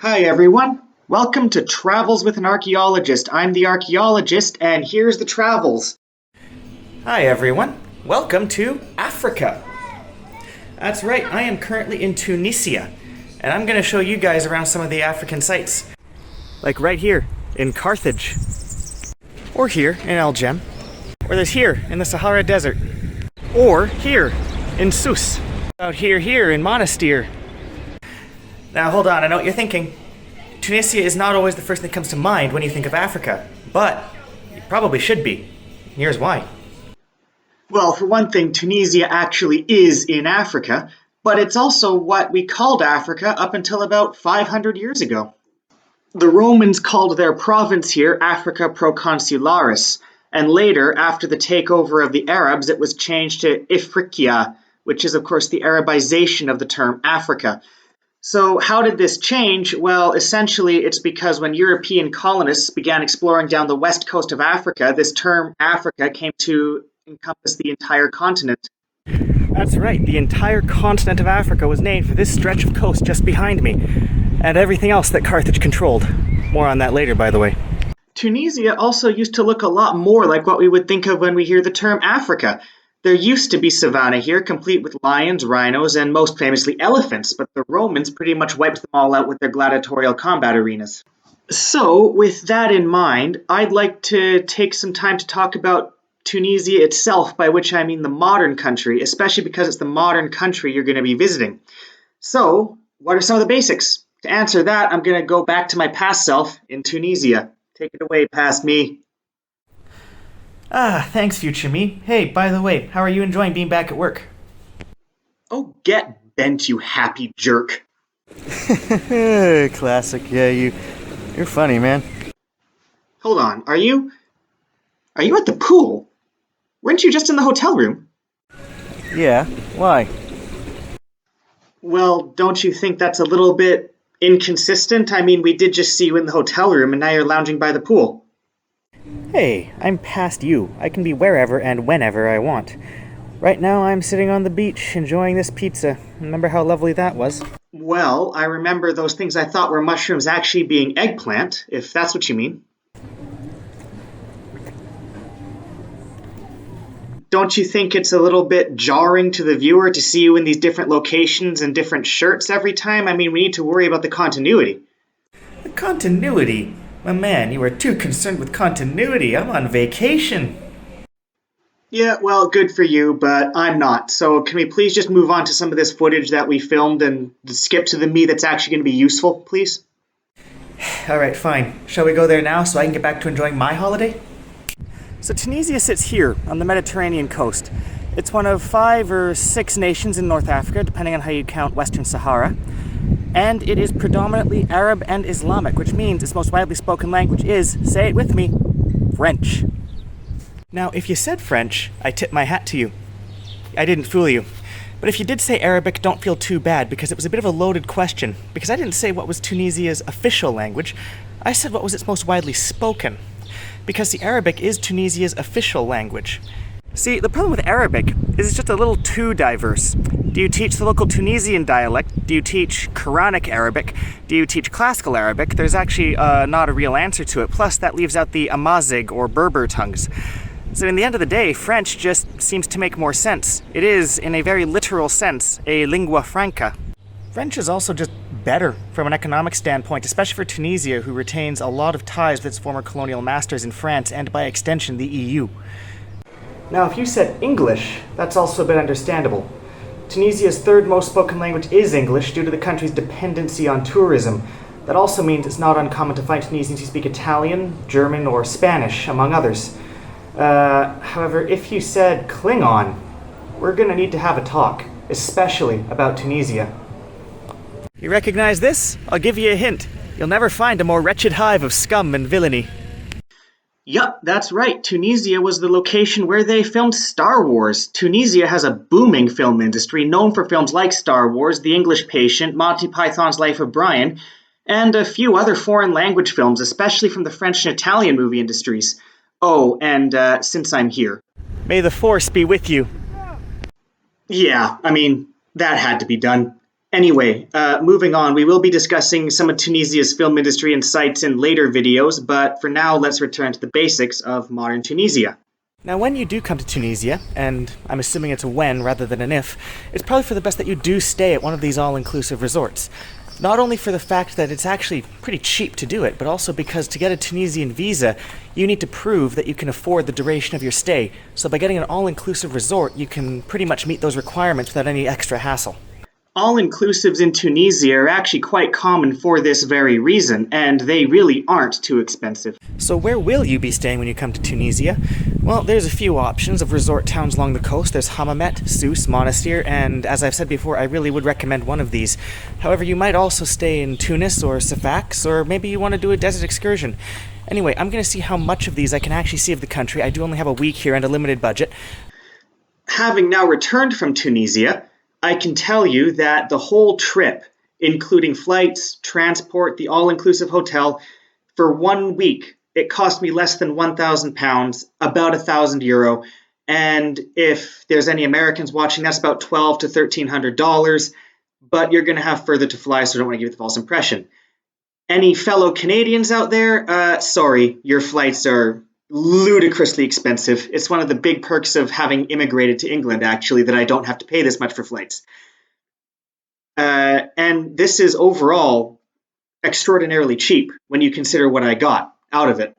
Hi everyone, welcome to Travels with an Archaeologist. I'm the archaeologist and here's the travels. Hi everyone, welcome to Africa. That's right, I am currently in Tunisia, and I'm going to show you guys around some of the African sites. Like right here in Carthage, or here in El Jem, or there's here in the Sahara Desert, or here in Sousse, out here in Monastir. Now hold on, I know what you're thinking. Tunisia is not always the first thing that comes to mind when you think of Africa, but it probably should be. Here's why. Well, for one thing, Tunisia actually is in Africa, but it's also what we called Africa up until about 500 years ago. The Romans called their province here Africa Proconsularis, and later, after the takeover of the Arabs, it was changed to Ifriqiya, which is of course the Arabization of the term Africa. So how did this change? Well, essentially it's because when European colonists began exploring down the west coast of Africa, this term Africa came to encompass the entire continent. That's right, the entire continent of Africa was named for this stretch of coast just behind me, and everything else that Carthage controlled. More on that later, by the way. Tunisia also used to look a lot more like what we would think of when we hear the term Africa. There used to be savanna here, complete with lions, rhinos, and most famously elephants, but the Romans pretty much wiped them all out with their gladiatorial combat arenas. So, with that in mind, I'd like to take some time to talk about Tunisia itself, by which I mean the modern country, especially because it's the modern country you're going to be visiting. So, what are some of the basics? To answer that, I'm going to go back to my past self in Tunisia. Take it away, past me. Thanks, future me. Hey, by the way, how are you enjoying being back at work? Oh, get bent, you happy jerk. Classic, yeah, you're funny, man. Hold on, are you at the pool? Weren't you just in the hotel room? Yeah, why? Well, don't you think that's a little bit inconsistent? I mean, we did just see you in the hotel room and now you're lounging by the pool. Hey, I'm past you. I can be wherever and whenever I want. Right now, I'm sitting on the beach enjoying this pizza. Remember how lovely that was? Well, I remember those things I thought were mushrooms actually being eggplant, if that's what you mean. Don't you think it's a little bit jarring to the viewer to see you in these different locations and different shirts every time? I mean, we need to worry about the continuity. The continuity? My man, you are too concerned with continuity. I'm on vacation. Yeah, well, good for you, but I'm not. So can we please just move on to some of this footage that we filmed and skip to the me that's actually going to be useful, please? Alright, fine. Shall we go there now so I can get back to enjoying my holiday? So Tunisia sits here on the Mediterranean coast. It's one of 5 or 6 nations in North Africa, depending on how you count Western Sahara. And it is predominantly Arab and Islamic, which means its most widely spoken language is, say it with me, French. Now, if you said French, I tip my hat to you. I didn't fool you. But if you did say Arabic, don't feel too bad, because it was a bit of a loaded question. Because I didn't say what was Tunisia's official language, I said what was its most widely spoken. Because the Arabic is Tunisia's official language. See, the problem with Arabic is it's just a little too diverse. Do you teach the local Tunisian dialect? Do you teach Quranic Arabic? Do you teach classical Arabic? There's actually not a real answer to it. Plus, that leaves out the Amazigh or Berber tongues. So in the end of the day, French just seems to make more sense. It is, in a very literal sense, a lingua franca. French is also just better from an economic standpoint, especially for Tunisia, who retains a lot of ties with its former colonial masters in France and, by extension, the EU. Now, if you said English, that's also a bit understandable. Tunisia's third most spoken language is English due to the country's dependency on tourism. That also means it's not uncommon to find Tunisians who speak Italian, German, or Spanish, among others. However, if you said Klingon, we're gonna need to have a talk, especially about Tunisia. You recognize this? I'll give you a hint. You'll never find a more wretched hive of scum and villainy. Yup, that's right. Tunisia was the location where they filmed Star Wars. Tunisia has a booming film industry known for films like Star Wars, The English Patient, Monty Python's Life of Brian, and a few other foreign language films, especially from the French and Italian movie industries. Oh, and since I'm here. May the Force be with you. Yeah, I mean, that had to be done. Anyway, moving on, we will be discussing some of Tunisia's film industry and sites in later videos, but for now, let's return to the basics of modern Tunisia. Now, when you do come to Tunisia, and I'm assuming it's a when rather than an if, it's probably for the best that you do stay at one of these all-inclusive resorts. Not only for the fact that it's actually pretty cheap to do it, but also because to get a Tunisian visa, you need to prove that you can afford the duration of your stay. So by getting an all-inclusive resort, you can pretty much meet those requirements without any extra hassle. All-inclusives in Tunisia are actually quite common for this very reason, and they really aren't too expensive. So where will you be staying when you come to Tunisia? Well, there's a few options of resort towns along the coast. There's Hammamet, Sousse, Monastir, and as I've said before, I really would recommend one of these. However, you might also stay in Tunis or Sfax, or maybe you want to do a desert excursion. Anyway, I'm going to see how much of these I can actually see of the country. I do only have a week here and a limited budget. Having now returned from Tunisia, I can tell you that the whole trip, including flights, transport, the all-inclusive hotel, for 1 week, it cost me less than £1,000, about €1,000, and if there's any Americans watching, that's about $1,200 to $1,300, but you're going to have further to fly, so I don't want to give you the false impression. Any fellow Canadians out there, sorry, your flights are ludicrously expensive. It's one of the big perks of having immigrated to England, actually, that I don't have to pay this much for flights. And this is overall extraordinarily cheap when you consider what I got out of it.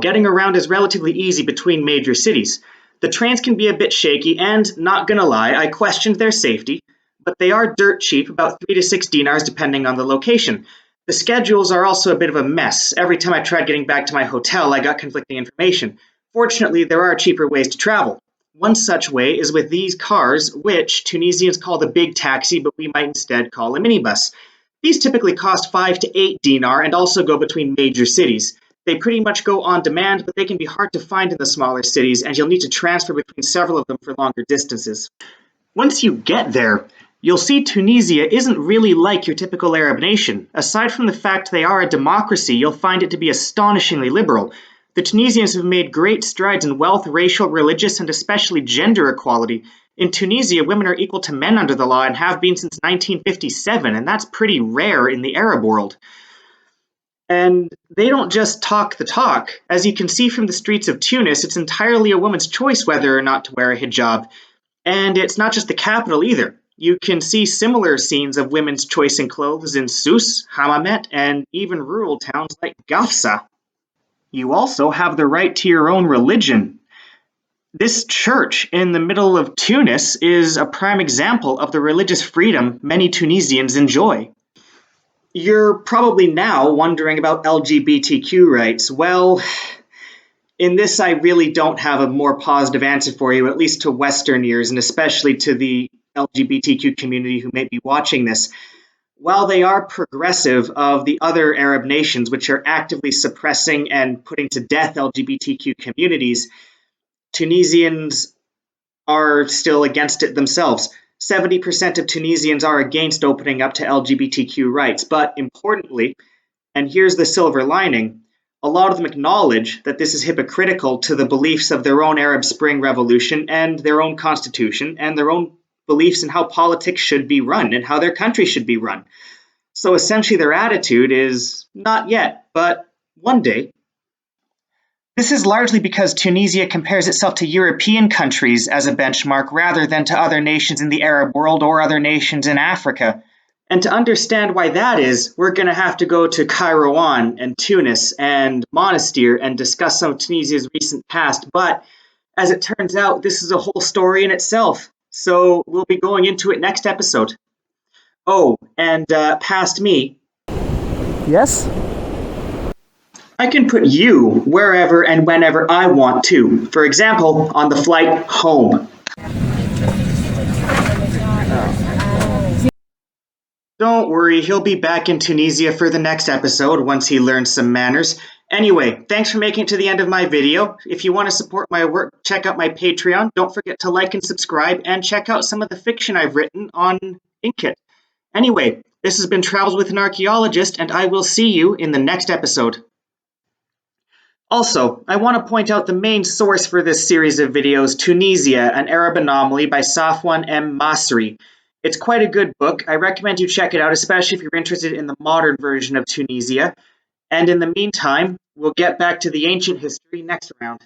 Getting around is relatively easy between major cities. The trains can be a bit shaky, and not gonna lie, I questioned their safety, but they are dirt cheap, about 3 to 6 dinars depending on the location. The schedules are also a bit of a mess. Every time I tried getting back to my hotel, I got conflicting information. Fortunately, there are cheaper ways to travel. One such way is with these cars, which Tunisians call the big taxi, but we might instead call a minibus. These typically cost 5 to 8 dinar and also go between major cities. They pretty much go on demand, but they can be hard to find in the smaller cities, and you'll need to transfer between several of them for longer distances. Once you get there, you'll see Tunisia isn't really like your typical Arab nation. Aside from the fact they are a democracy, you'll find it to be astonishingly liberal. The Tunisians have made great strides in wealth, racial, religious, and especially gender equality. In Tunisia, women are equal to men under the law and have been since 1957, and that's pretty rare in the Arab world. And they don't just talk the talk. As you can see from the streets of Tunis, it's entirely a woman's choice whether or not to wear a hijab. And it's not just the capital either. You can see similar scenes of women's choice in clothes in Sousse, Hammamet, and even rural towns like Gafsa. You also have the right to your own religion. This church in the middle of Tunis is a prime example of the religious freedom many Tunisians enjoy. You're probably now wondering about LGBTQ rights. Well, in this I really don't have a more positive answer for you, at least to Western ears, and especially to the LGBTQ community who may be watching this. While they are progressive of the other Arab nations, which are actively suppressing and putting to death LGBTQ communities, Tunisians are still against it themselves. 70% of Tunisians are against opening up to LGBTQ rights, but importantly, and here's the silver lining, a lot of them acknowledge that this is hypocritical to the beliefs of their own Arab Spring Revolution and their own constitution and their own beliefs in how politics should be run and how their country should be run. So essentially their attitude is not yet, but one day. This is largely because Tunisia compares itself to European countries as a benchmark rather than to other nations in the Arab world or other nations in Africa. And to understand why that is, we're going to have to go to Kairouan and Tunis and Monastir and discuss some of Tunisia's recent past. But as it turns out, this is a whole story in itself. So we'll be going into it next episode. Oh, and past me. Yes? I can put you wherever and whenever I want to. For example, on the flight home. Don't worry, he'll be back in Tunisia for the next episode once he learns some manners. Anyway, thanks for making it to the end of my video. If you want to support my work, check out my Patreon. Don't forget to like and subscribe, and check out some of the fiction I've written on Inkit. Anyway, this has been Travels with an Archaeologist, and I will see you in the next episode. Also, I want to point out the main source for this series of videos, Tunisia, an Arab Anomaly by Safwan M. Masri. It's quite a good book. I recommend you check it out, especially if you're interested in the modern version of Tunisia. And in the meantime, we'll get back to the ancient history next round.